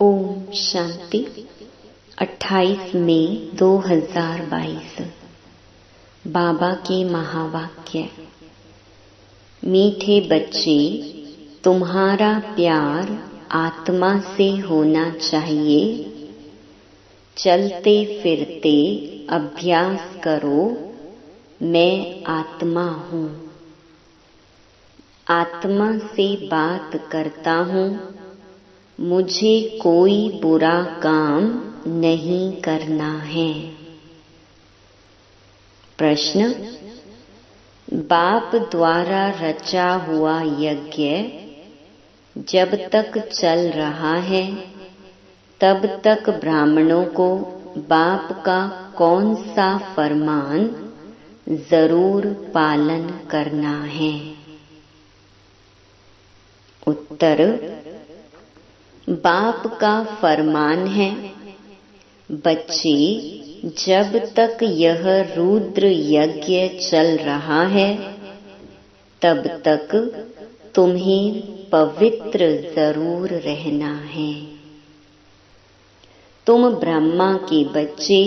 ओम शांति। 28 मई 2022। बाबा के महावाक्य। मीठे बच्चे, तुम्हारा प्यार आत्मा से होना चाहिए। चलते फिरते अभ्यास करो, मैं आत्मा हूँ। आत्मा से बात करता हूँ, मुझे कोई बुरा काम नहीं करना है। प्रश्न। बाप द्वारा रचा हुआ यज्ञ जब तक चल रहा है, तब तक ब्राह्मणों को बाप का कौन सा फरमान जरूर पालन करना है? उत्तर। बाप का फरमान है, बच्चे, जब तक यह रुद्र यज्ञ चल रहा है, तब तक तुम्हें पवित्र जरूर रहना है। तुम ब्रह्मा के बच्चे,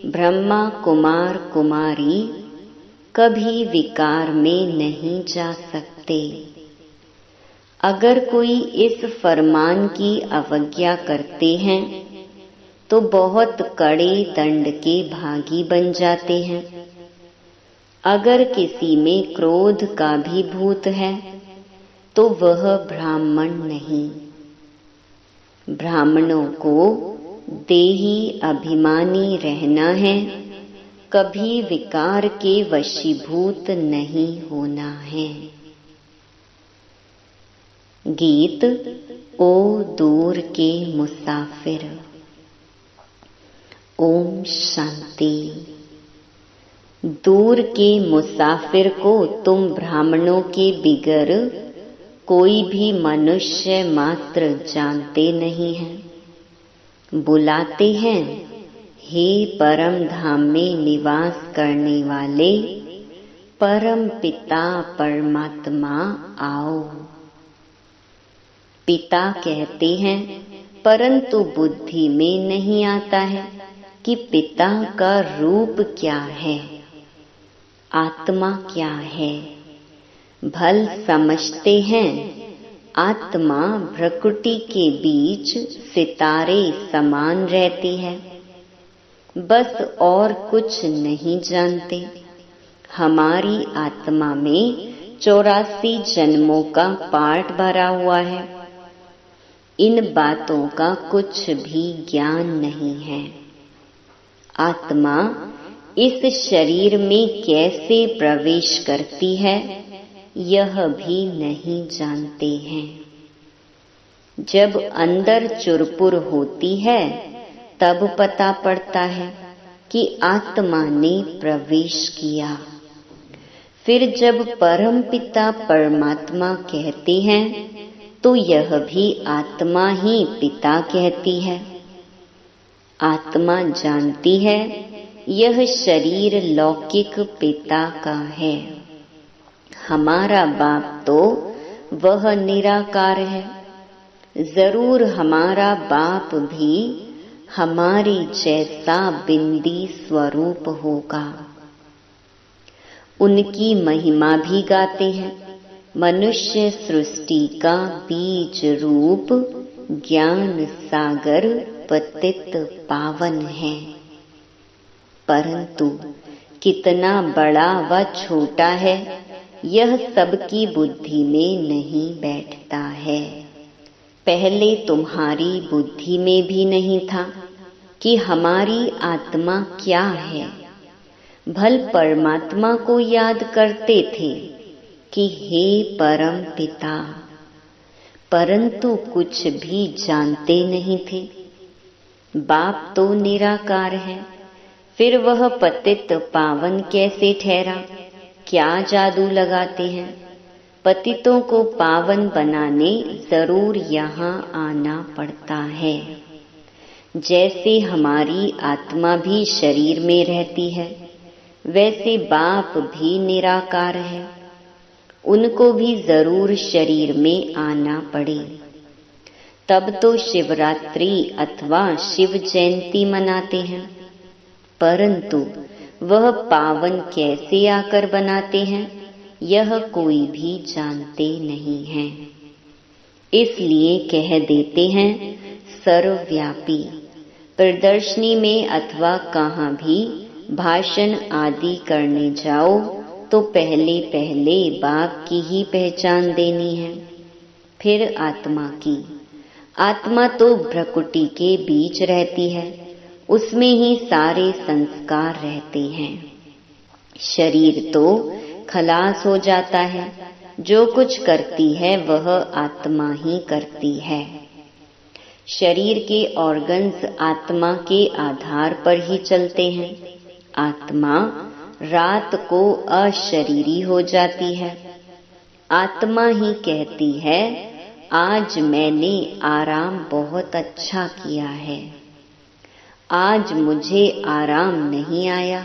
ब्रह्मा कुमार कुमारी कभी विकार में नहीं जा सकते। अगर कोई इस फरमान की अवज्ञा करते हैं तो बहुत कड़े दंड के भागी बन जाते हैं। अगर किसी में क्रोध का भी भूत है तो वह ब्राह्मण नहीं। ब्राह्मणों को देही अभिमानी रहना है, कभी विकार के वशीभूत नहीं होना है। गीत। ओ दूर के मुसाफिर। ओम शांति। दूर के मुसाफिर को तुम ब्राह्मणों के बिगर कोई भी मनुष्य मात्र जानते नहीं हैं। बुलाते हैं, हे परम धाम में निवास करने वाले परम पिता परमात्मा आओ। पिता कहते हैं, परंतु बुद्धि में नहीं आता है कि पिता का रूप क्या है, आत्मा क्या है। भल समझते हैं, आत्मा भ्रकुटी के बीच सितारे समान रहती है, बस और कुछ नहीं जानते। हमारी आत्मा में 84 जन्मों का पाठ भरा हुआ है। इन बातों का कुछ भी ज्ञान नहीं है। आत्मा इस शरीर में कैसे प्रवेश करती है, यह भी नहीं जानते हैं। जब अंदर चुरपुर होती है, तब पता पड़ता है कि आत्मा ने प्रवेश किया। फिर जब परमपिता परमात्मा कहते हैं, तो यह भी आत्मा ही पिता कहती है। आत्मा जानती है, यह शरीर लौकिक पिता का है। हमारा बाप तो वह निराकार है। जरूर हमारा बाप भी हमारी जैसा बिंदी स्वरूप होगा। उनकी महिमा भी गाते हैं। मनुष्य सृष्टि का बीज रूप ज्ञान सागर पतित पावन है, परंतु कितना बड़ा व छोटा है, यह सबकी बुद्धि में नहीं बैठता है। पहले तुम्हारी बुद्धि में भी नहीं था कि हमारी आत्मा क्या है। भल परमात्मा को याद करते थे कि हे परम पिता, परंतु कुछ भी जानते नहीं थे। बाप तो निराकार है, फिर वह पतित पावन कैसे ठहरा? क्या जादू लगाते हैं? पतितों को पावन बनाने जरूर यहाँ आना पड़ता है। जैसे हमारी आत्मा भी शरीर में रहती है, वैसे बाप भी निराकार है। उनको भी जरूर शरीर में आना पड़े। तब तो शिवरात्रि अथवा शिव जयंती मनाते हैं, परंतु वह पावन कैसे आकर बनाते हैं यह कोई भी जानते नहीं है। इसलिए कह देते हैं सर्वव्यापी। प्रदर्शनी में अथवा कहाँ भी भाषण आदि करने जाओ तो पहले पहले बाप की ही पहचान देनी है, फिर आत्मा की। आत्मा तो भ्रकुटी के बीच रहती है, उसमें ही सारे संस्कार रहते हैं। शरीर तो खलास हो जाता है, जो कुछ करती है वह आत्मा ही करती है। शरीर के ऑर्गन्स आत्मा के आधार पर ही चलते हैं। आत्मा रात को अशरीरी हो जाती है। आत्मा ही कहती है आज मैंने आराम बहुत अच्छा किया है, आज मुझे आराम नहीं आया,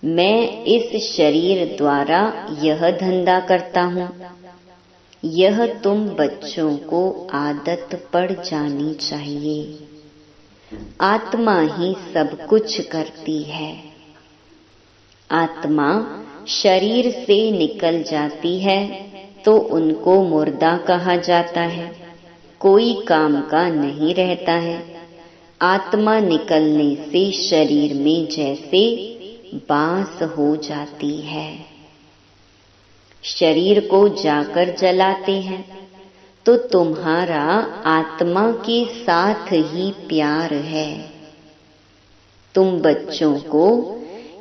मैं इस शरीर द्वारा यह धंधा करता हूँ। यह तुम बच्चों को आदत पड़ जानी चाहिए। आत्मा ही सब कुछ करती है। आत्मा शरीर से निकल जाती है तो उनको मुर्दा कहा जाता है, कोई काम का नहीं रहता है। आत्मा निकलने से शरीर में जैसे बांस हो जाती है। शरीर को जाकर जलाते हैं तो तुम्हारा आत्मा के साथ ही प्यार है। तुम बच्चों को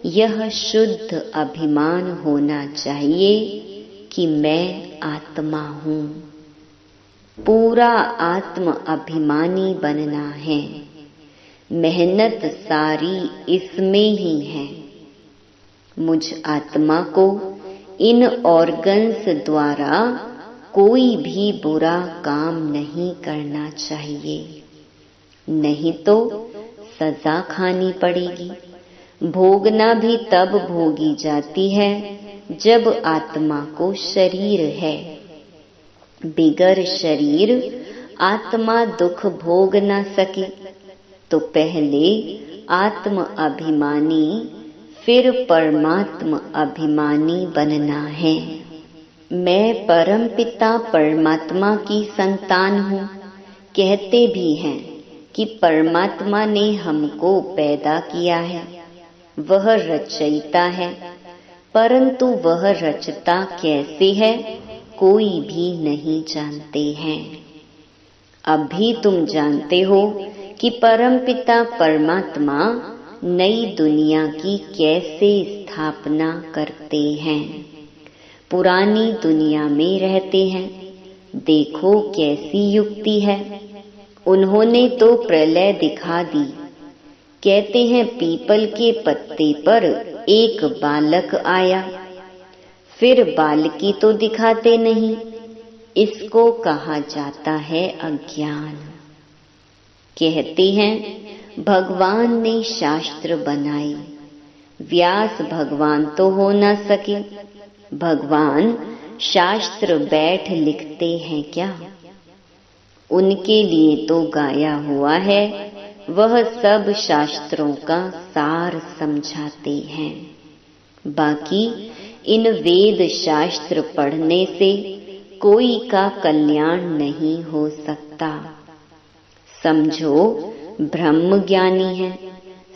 यह शुद्ध अभिमान होना चाहिए कि मैं आत्मा हूँ। पूरा आत्म अभिमानी बनना है। मेहनत सारी इसमें ही है। मुझ आत्मा को इन ऑर्गन्स द्वारा कोई भी बुरा काम नहीं करना चाहिए, नहीं तो सजा खानी पड़ेगी। भोगना भी तब भोगी जाती है जब आत्मा को शरीर है। बिगर शरीर आत्मा दुख भोग न सके तो पहले आत्म अभिमानी फिर परमात्मा अभिमानी बनना है। मैं परमपिता परमात्मा की संतान हूँ कहते भी हैं कि परमात्मा ने हमको पैदा किया है, वह रचयिता है, परंतु वह रचता कैसे है कोई भी नहीं जानते हैं। अभी तुम जानते हो कि परमपिता परमात्मा नई दुनिया की कैसे स्थापना करते हैं। पुरानी दुनिया में रहते हैं, देखो कैसी युक्ति है। उन्होंने तो प्रलय दिखा दी। कहते हैं पीपल के पत्ते पर एक बालक आया, फिर बालकी तो दिखाते नहीं। इसको कहा जाता है अज्ञान। कहते हैं भगवान ने शास्त्र बनाए, व्यास भगवान तो हो न सके। भगवान शास्त्र बैठ लिखते हैं क्या? उनके लिए तो गाया हुआ है, वह सब शास्त्रों का सार समझाते हैं। बाकी इन वेद शास्त्र पढ़ने से कोई का कल्याण नहीं हो सकता। समझो ब्रह्म ज्ञानी है,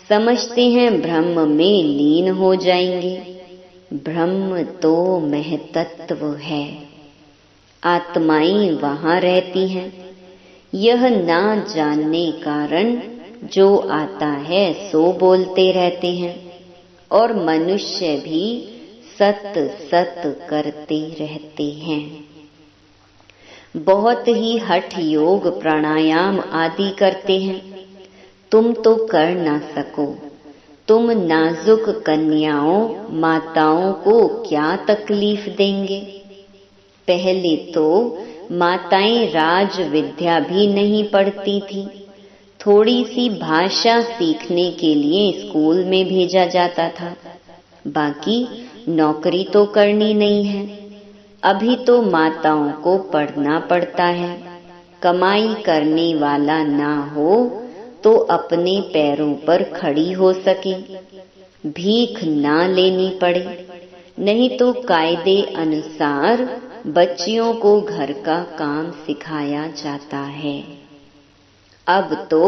समझते हैं ब्रह्म में लीन हो जाएंगे। ब्रह्म तो महतत्व है, आत्माएं वहां रहती हैं। यह ना जानने कारण जो आता है सो बोलते रहते हैं और मनुष्य भी सत सत करते रहते हैं। बहुत ही हठ योग प्राणायाम आदि करते हैं, तुम तो कर ना सको। तुम नाजुक कन्याओं माताओं को क्या तकलीफ देंगे? पहले तो माताएं राज विद्या भी नहीं पढ़ती थी, थोड़ी सी भाषा सीखने के लिए स्कूल में भेजा जाता था, बाकी नौकरी तो करनी नहीं है। अभी तो माताओं को पढ़ना पड़ता है। कमाई करने वाला ना हो तो अपने पैरों पर खड़ी हो सके, भीख ना लेनी पड़े, नहीं तो कायदे अनुसार बच्चियों को घर का काम सिखाया जाता है। अब तो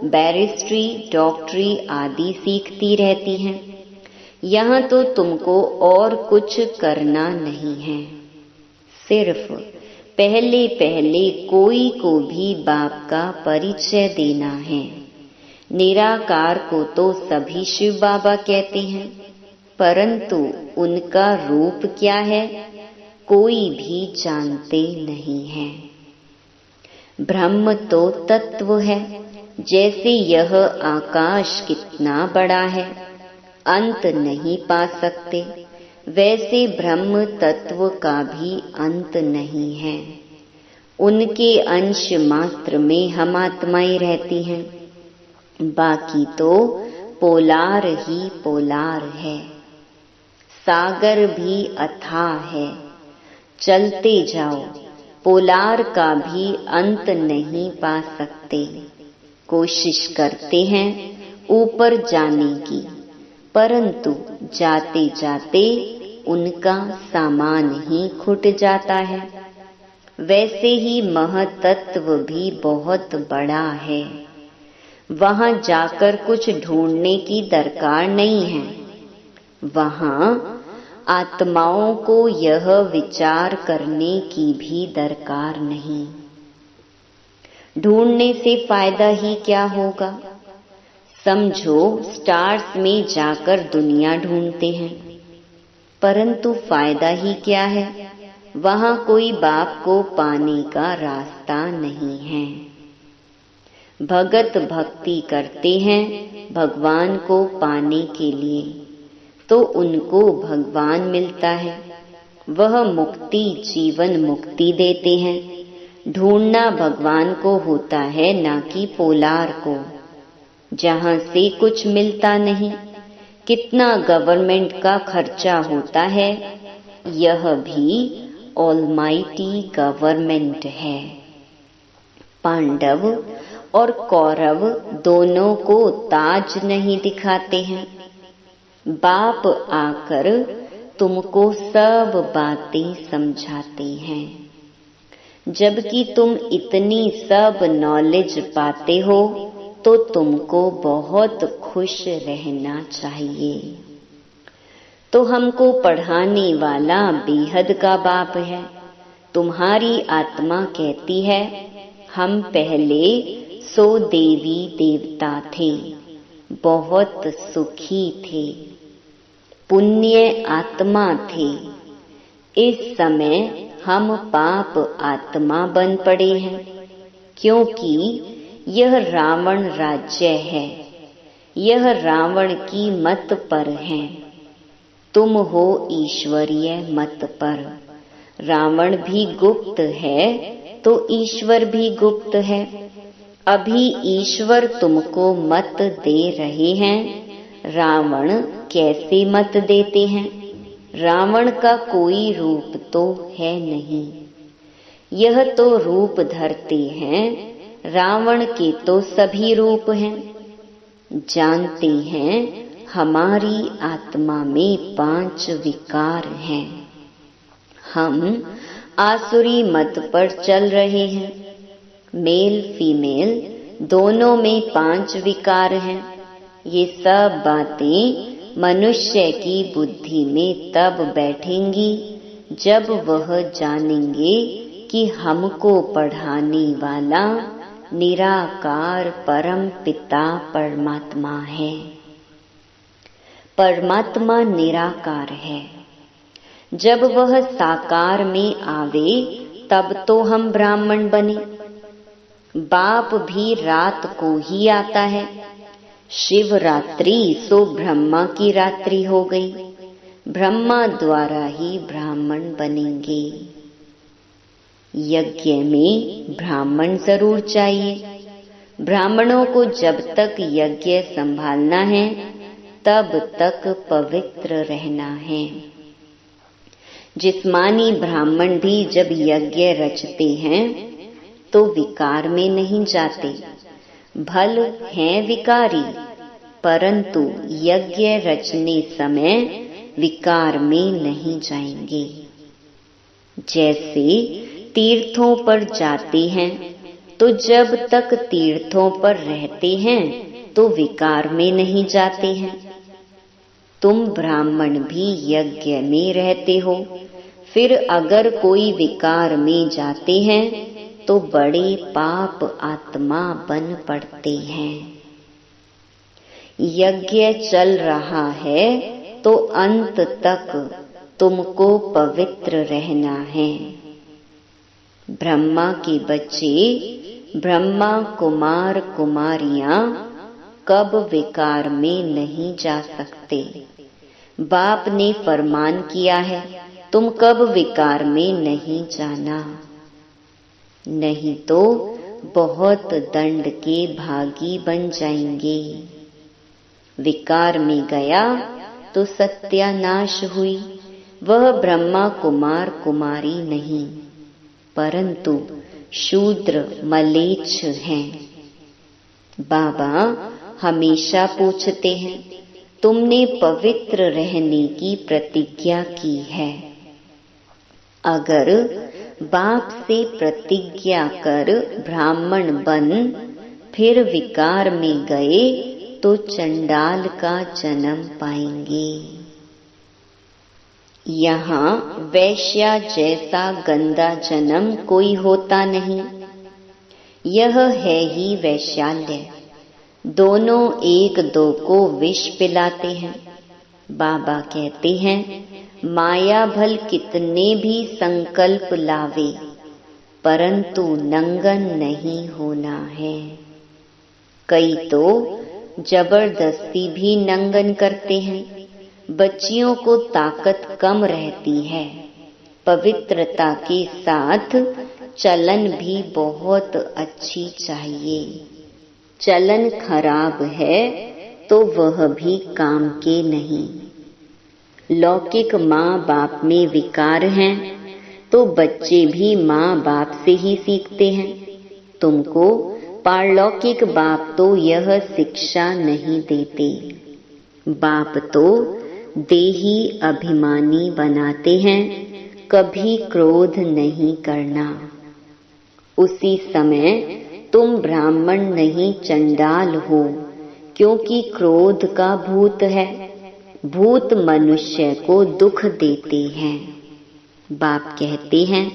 बैरिस्ट्री, डॉक्टरी आदि सीखती रहती हैं। यहाँ तो तुमको और कुछ करना नहीं है, सिर्फ पहले पहले कोई को भी बाप का परिचय देना है। निराकार को तो सभी शिव बाबा कहते हैं, परंतु उनका रूप क्या है कोई भी जानते नहीं है। ब्रह्म तो तत्व है, जैसे यह आकाश कितना बड़ा है, अंत नहीं पा सकते, वैसे ब्रह्म तत्व का भी अंत नहीं है। उनके अंश मात्र में हम आत्माएं रहती हैं, बाकी तो पोलार ही पोलार है। सागर भी अथाह है, चलते जाओ, पोलार का भी अंत नहीं पा सकते। कोशिश करते हैं ऊपर जाने की, परंतु जाते जाते उनका सामान ही खुट जाता है। वैसे ही महतत्व भी बहुत बड़ा है, वहां जाकर कुछ ढूंढने की दरकार नहीं है। वहां आत्माओं को यह विचार करने की भी दरकार नहीं। ढूंढने से फायदा ही क्या होगा। समझो स्टार्स में जाकर दुनिया ढूंढते हैं, परंतु फायदा ही क्या है, वहां कोई बाप को पाने का रास्ता नहीं है। भगत भक्ति करते हैं भगवान को पाने के लिए, तो उनको भगवान मिलता है, वह मुक्ति जीवन मुक्ति देते हैं। ढूंढना भगवान को होता है, ना कि पोलार को, जहां से कुछ मिलता नहीं। कितना गवर्नमेंट का खर्चा होता है, यह भी ऑलमाइटी गवर्नमेंट है। पांडव और कौरव दोनों को ताज नहीं दिखाते हैं। बाप आकर तुमको सब बातें समझाते हैं, जबकि तुम इतनी सब नॉलेज पाते हो तो तुमको बहुत खुश रहना चाहिए। तो हमको पढ़ाने वाला बेहद का बाप है। तुम्हारी आत्मा कहती है हम पहले 100 देवी देवता थे, बहुत सुखी थे, पुण्य आत्मा थे। इस समय हम पाप आत्मा बन पड़े हैं, क्योंकि यह रावण राज्य है। यह रावण की मत पर है, तुम हो ईश्वरीय मत पर। रावण भी गुप्त है तो ईश्वर भी गुप्त है। अभी ईश्वर तुमको मत दे रहे हैं, रावण कैसे मत देते हैं। रावण का कोई रूप तो है नहीं, यह तो रूप धरते हैं। रावण के तो सभी रूप हैं। जानते हैं हमारी आत्मा में 5 विकार हैं। हम आसुरी मत पर चल रहे हैं। मेल फीमेल दोनों में 5 विकार हैं। ये सब बातें मनुष्य की बुद्धि में तब बैठेंगी जब वह जानेंगे कि हमको पढ़ाने वाला निराकार परम पिता परमात्मा है। परमात्मा निराकार है। जब वह साकार में आवे तब तो हम ब्राह्मण बने। बाप भी रात को ही आता है। शिवरात्रि सो ब्रह्मा की रात्रि हो गई। ब्रह्मा द्वारा ही ब्राह्मण बनेंगे। यज्ञ में ब्राह्मण जरूर चाहिए। ब्राह्मणों को जब तक यज्ञ संभालना है तब तक पवित्र रहना है। जिस्मानी ब्राह्मण भी जब यज्ञ रचते हैं तो विकार में नहीं जाते। भल हैं विकारी, परंतु यज्ञ रचने समय विकार में नहीं जाएंगे। जैसे तीर्थों पर जाते हैं तो जब तक तीर्थों पर रहते हैं तो विकार में नहीं जाते हैं। तुम ब्राह्मण भी यज्ञ में रहते हो, फिर अगर कोई विकार में जाते हैं तो बड़े पाप आत्मा बन पड़ते हैं। यज्ञ चल रहा है तो अंत तक तुमको पवित्र रहना है। ब्रह्मा के बच्चे, ब्रह्मा कुमार कुमारियां कब विकार में नहीं जा सकते। बाप ने फरमान किया है, तुम कब विकार में नहीं जाना, नहीं तो बहुत दंड के भागी बन जाएंगे। विकार में गया तो सत्यानाश हुई। वह ब्रह्मा कुमार कुमारी नहीं, परंतु शूद्र मलेच्छ हैं। बाबा हमेशा पूछते हैं, तुमने पवित्र रहने की प्रतिज्ञा की है। अगर बाप से प्रतिज्ञा कर ब्राह्मण बन फिर विकार में गए तो चंडाल का जन्म पाएंगे। यहाँ वैश्या जैसा गंदा जन्म कोई होता नहीं। यह है ही वैश्याल्य। दोनों एक दो को विष पिलाते हैं। बाबा कहते हैं, माया भल कितने भी संकल्प लावे, परंतु नंगन नहीं होना है। कई तो जबरदस्ती भी नंगन करते हैं। बच्चियों को ताकत कम रहती है। पवित्रता के साथ चलन भी बहुत अच्छी चाहिए। चलन खराब है तो वह भी काम के नहीं। लौकिक माँ बाप में विकार हैं तो बच्चे भी माँ बाप से ही सीखते हैं। तुमको पारलौकिक बाप तो यह शिक्षा नहीं देते। बाप तो देही अभिमानी बनाते हैं, कभी क्रोध नहीं करना। उसी समय तुम ब्राह्मण नहीं चंडाल हो, क्योंकि क्रोध का भूत है। भूत मनुष्य को दुख देते हैं। बाप कहते हैं,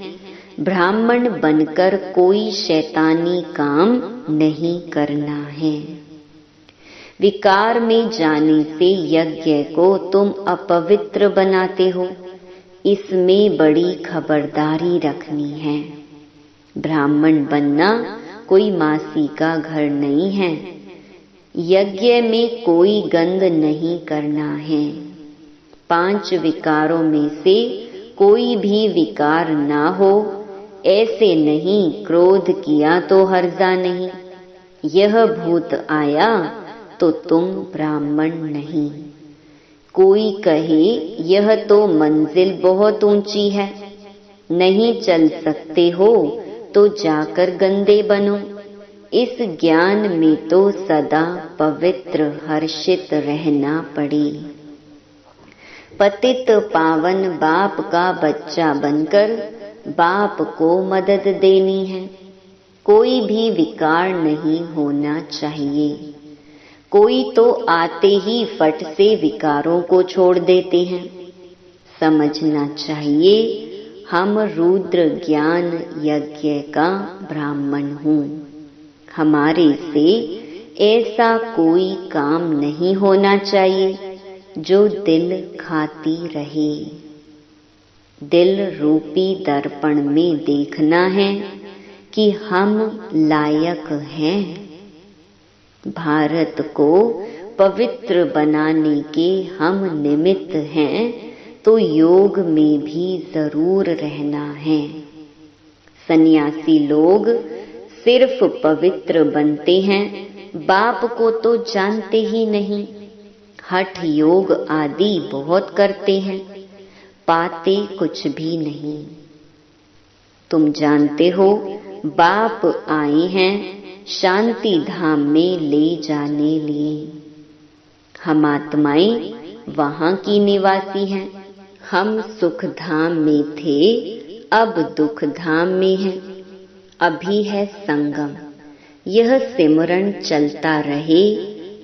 ब्राह्मण बनकर कोई शैतानी काम नहीं करना है। विकार में जाने से यज्ञ को तुम अपवित्र बनाते हो, इसमें बड़ी खबरदारी रखनी है। ब्राह्मण बनना कोई मासी का घर नहीं है। यज्ञ में कोई गंध नहीं करना है। 5 विकारों में से कोई भी विकार ना हो, ऐसे नहीं क्रोध किया तो हर्जा नहीं। यह भूत आया तो तुम ब्राह्मण नहीं। कोई कहे यह तो मंजिल बहुत ऊंची है, नहीं चल सकते हो तो जाकर गंदे बनो। इस ज्ञान में तो सदा पवित्र हर्षित रहना पड़े। पतित पावन बाप का बच्चा बनकर बाप को मदद देनी है। कोई भी विकार नहीं होना चाहिए। कोई तो आते ही फट से विकारों को छोड़ देते हैं। समझना चाहिए, हम रुद्र ज्ञान यज्ञ का ब्राह्मण हूँ। हमारे से ऐसा कोई काम नहीं होना चाहिए जो दिल खाती रहे। दिल रूपी दर्पण में देखना है कि हम लायक हैं। भारत को पवित्र बनाने के हम निमित्त हैं, तो योग में भी जरूर रहना है। सन्यासी लोग सिर्फ पवित्र बनते हैं, बाप को तो जानते ही नहीं। हठ योग आदि बहुत करते हैं, पाते कुछ भी नहीं। तुम जानते हो बाप आए हैं शांति धाम में ले जाने लिए। हम आत्माएं वहां की निवासी हैं। हम सुख धाम में थे, अब दुख धाम में हैं। अभी है संगम। यह सिमरन चलता रहे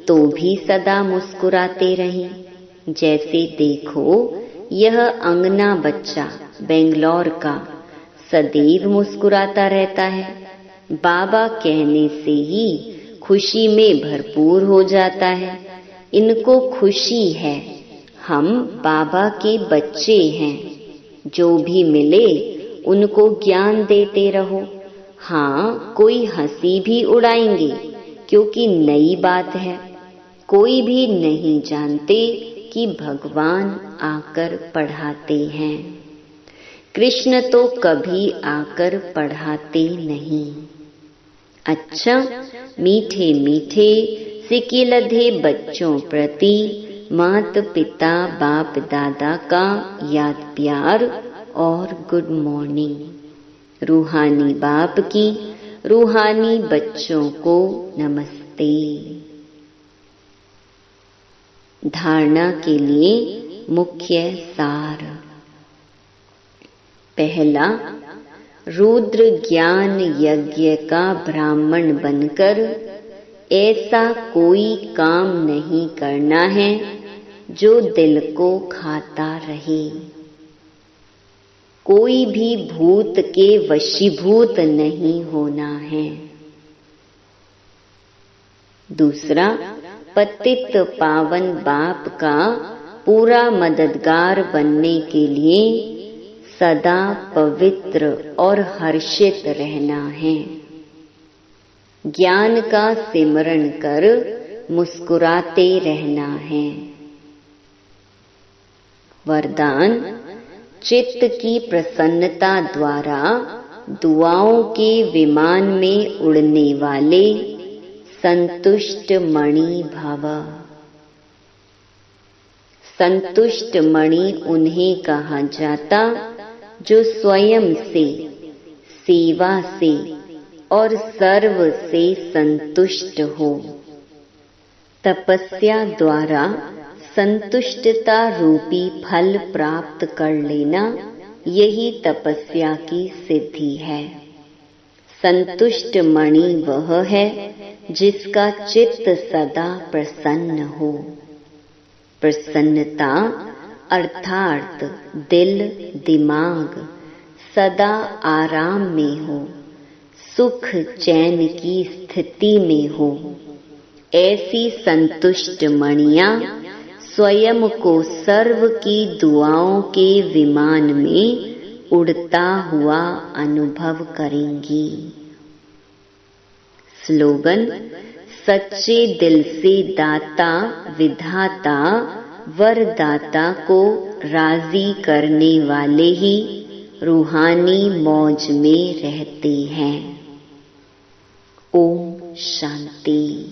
तो भी सदा मुस्कुराते रहें। जैसे देखो, यह अंगना बच्चा बेंगलोर का सदैव मुस्कुराता रहता है। बाबा कहने से ही खुशी में भरपूर हो जाता है। इनको खुशी है, हम बाबा के बच्चे हैं। जो भी मिले उनको ज्ञान देते रहो। हाँ, कोई हंसी भी उड़ाएंगे क्योंकि नई बात है। कोई भी नहीं जानते कि भगवान आकर पढ़ाते हैं। कृष्ण तो कभी आकर पढ़ाते नहीं। अच्छा, मीठे मीठे सिके लधे बच्चों प्रति माता पिता बाप दादा का याद प्यार और गुड मॉर्निंग। रूहानी बाप की रूहानी बच्चों को नमस्ते। धारणा के लिए मुख्य सार। पहला, रुद्र ज्ञान यज्ञ का ब्राह्मण बनकर ऐसा कोई काम नहीं करना है जो दिल को खाता रहे। कोई भी भूत के वशीभूत नहीं होना है। दूसरा, पतित पावन बाप का पूरा मददगार बनने के लिए सदा पवित्र और हर्षित रहना है। ज्ञान का सिमरण कर मुस्कुराते रहना है। वरदान, चित्त की प्रसन्नता द्वारा दुआओं के विमान में उड़ने वाले संतुष्ट मणि भव। संतुष्ट मणि उन्हें कहा जाता जो स्वयं से, सेवा से और सर्व से संतुष्ट हो। तपस्या द्वारा संतुष्टता रूपी फल प्राप्त कर लेना, यही तपस्या की सिद्धि है। संतुष्ट मणि वह है जिसका चित्त सदा प्रसन्न हो। प्रसन्नता अर्थात दिल दिमाग सदा आराम में हो, सुख चैन की स्थिति में हो। ऐसी संतुष्ट मणियां स्वयं को सर्व की दुआओं के विमान में उड़ता हुआ अनुभव करेंगी। स्लोगन, सच्चे दिल से दाता विधाता वरदाता को राजी करने वाले ही रूहानी मौज में रहते हैं। ओम शांति।